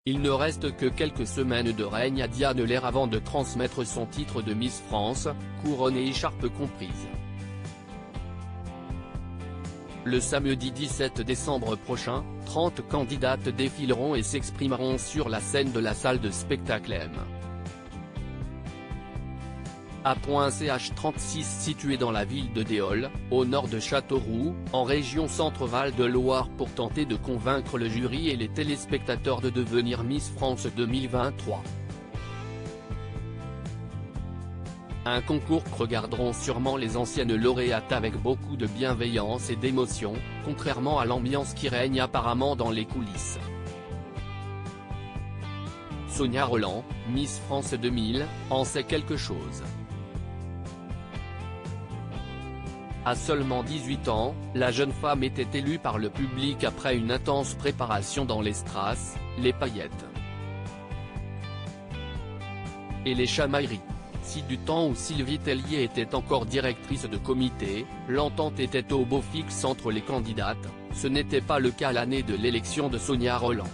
Il ne reste que quelques semaines de règne à Diane Lair avant de transmettre son titre de Miss France, couronne et écharpe comprise. Le samedi 17 décembre prochain, 30 candidates défileront et s'exprimeront sur la scène de la salle de spectacle M. A.ch36 située dans la ville de Déol, au nord de Châteauroux, en région Centre-Val de Loire pour tenter de convaincre le jury et les téléspectateurs de devenir Miss France 2023. Un concours que regarderont sûrement les anciennes lauréates avec beaucoup de bienveillance et d'émotion, contrairement à l'ambiance qui règne apparemment dans les coulisses. Sonia Rolland, Miss France 2000, en sait quelque chose. À seulement 18 ans, la jeune femme était élue par le public après une intense préparation dans les strass, les paillettes et les chamailleries. Si du temps où Sylvie Tellier était encore directrice de comité, l'entente était au beau fixe entre les candidates, ce n'était pas le cas l'année de l'élection de Sonia Rolland.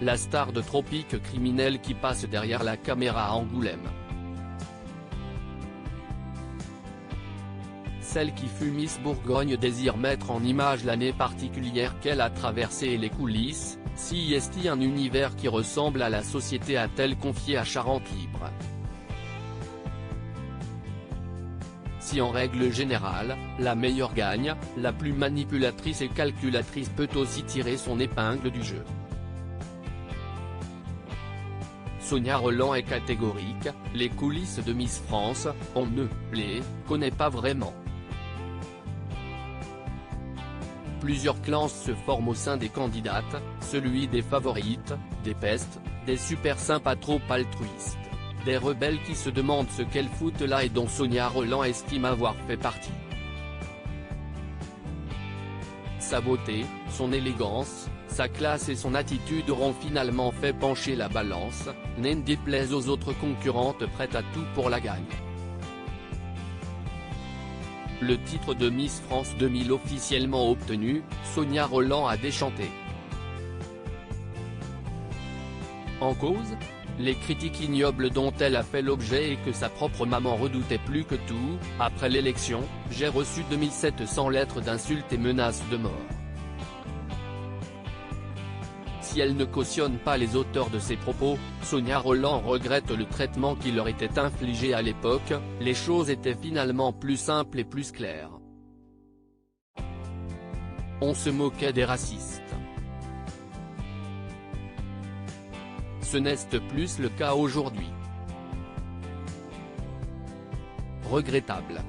La star de Tropique criminel qui passe derrière la caméra à Angoulême. Celle qui fut Miss Bourgogne désire mettre en image l'année particulière qu'elle a traversée et les coulisses, si est-il un univers qui ressemble à la société a-t-elle confié à Charente Libre. Si en règle générale, la meilleure gagne, la plus manipulatrice et calculatrice peut aussi tirer son épingle du jeu. Sonia Rolland est catégorique, les coulisses de Miss France, on ne les connaît pas vraiment. Plusieurs clans se forment au sein des candidates, celui des favorites, des pestes, des super sympas trop altruistes, des rebelles qui se demandent ce qu'elles foutent là et dont Sonia Rolland estime avoir fait partie. Sa beauté, son élégance, sa classe et son attitude auront finalement fait pencher la balance, n'en déplaise aux autres concurrentes prêtes à tout pour la gagne. Le titre de Miss France 2000 officiellement obtenu, Sonia Rolland a déchanté. En cause, les critiques ignobles dont elle a fait l'objet et que sa propre maman redoutait plus que tout. Après l'élection, j'ai reçu 2700 lettres d'insultes et menaces de mort. Si elle ne cautionne pas les auteurs de ces propos, Sonia Rolland regrette le traitement qui leur était infligé à l'époque, les choses étaient finalement plus simples et plus claires. On se moquait des racistes. Ce n'est plus le cas aujourd'hui. Regrettable.